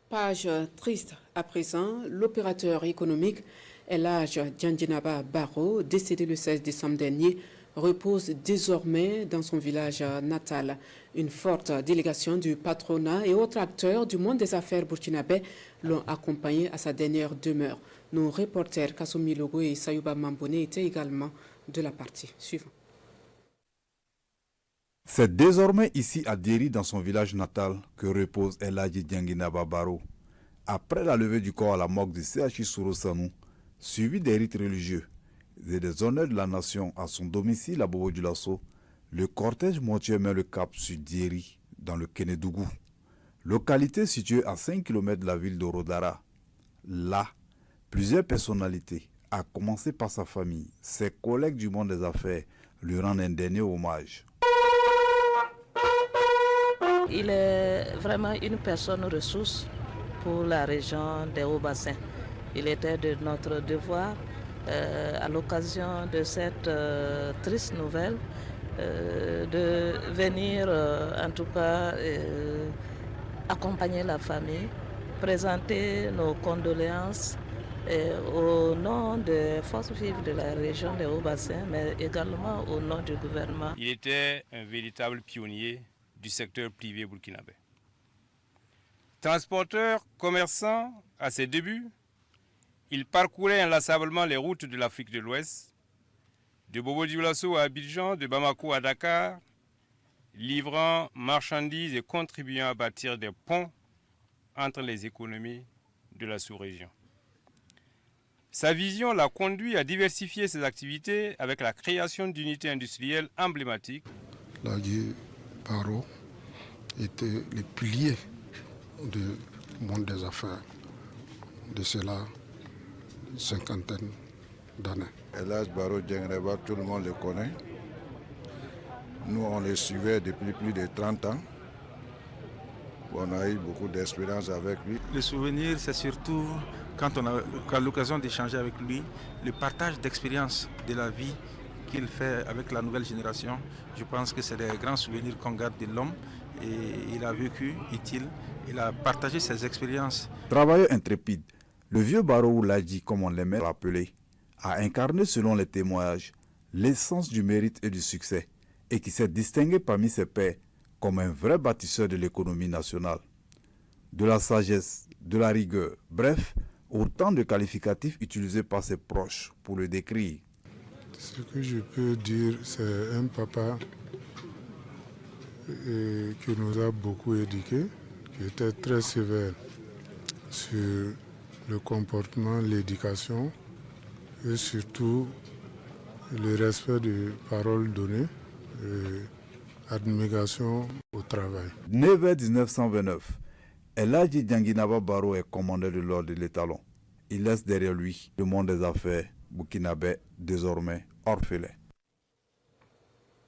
Page triste à présent, l'opérateur économique Elhadj Diandjenaba Barrow, décédé le 16 décembre dernier, repose désormais dans son village natal. Une forte délégation du patronat et autres acteurs du monde des affaires burkinabé l'ont accompagné à sa dernière demeure. Nos reporters Kassoumi Logo et Sayouba Mambone étaient également de la partie. Suivant. C'est désormais ici à Déri, dans son village natal, que repose Elhadj Diandjenaba Barrow. Après la levée du corps à la morgue du CHI Sorosanou, suivi des rites religieux et des honneurs de la nation à son domicile à Bobo Dioulasso, le cortège mortuaire met le cap sur Déri, dans le Kénédougou, localité située à 5 km de la ville de Rodara. Là, plusieurs personnalités, à commencer par sa famille, ses collègues du monde des affaires, lui rendent un dernier hommage. Il est vraiment une personne ressource pour la région des Hauts-Bassins. Il était de notre devoir, à l'occasion de cette triste nouvelle, de venir en tout cas accompagner la famille, présenter nos condoléances au nom des forces vives de la région des Hauts-Bassins, mais également au nom du gouvernement. Il était un véritable pionnier du secteur privé burkinabé. Transporteur, commerçant, à ses débuts, il parcourait inlassablement les routes de l'Afrique de l'Ouest, de Bobo Dioulasso à Abidjan, de Bamako à Dakar, livrant marchandises et contribuant à bâtir des ponts entre les économies de la sous-région. Sa vision l'a conduit à diversifier ses activités avec la création d'unités industrielles emblématiques. Elhadj Barrow était le pilier du monde des affaires de cela une cinquantaine d'années. Elhadj Barrow Diandjenaba, tout le monde le connaît. Nous, on le suivait depuis plus de 30 ans. On a eu beaucoup d'expérience avec lui. Le souvenir, c'est surtout quand on a l'occasion d'échanger avec lui, le partage d'expériences de la vie qu'il fait avec la nouvelle génération. Je pense que c'est des grands souvenirs qu'on garde de l'homme et il a vécu utile, il a partagé ses expériences. Travailleur intrépide, le vieux Barrow Ladji, comme on l'aimait l'appeler, a incarné selon les témoignages l'essence du mérite et du succès et qui s'est distingué parmi ses pairs comme un vrai bâtisseur de l'économie nationale. De la sagesse, de la rigueur, bref, autant de qualificatifs utilisés par ses proches pour le décrire. Ce que je peux dire, c'est un papa qui nous a beaucoup éduqués, qui était très sévère sur le comportement, l'éducation et surtout le respect des paroles données et abnégation au travail. Né vers 1929, Elhadj Diandjenaba Barrow est commandeur de l'ordre de l'Étalon. Il laisse derrière lui le monde des affaires burkinabé, désormais orphelin.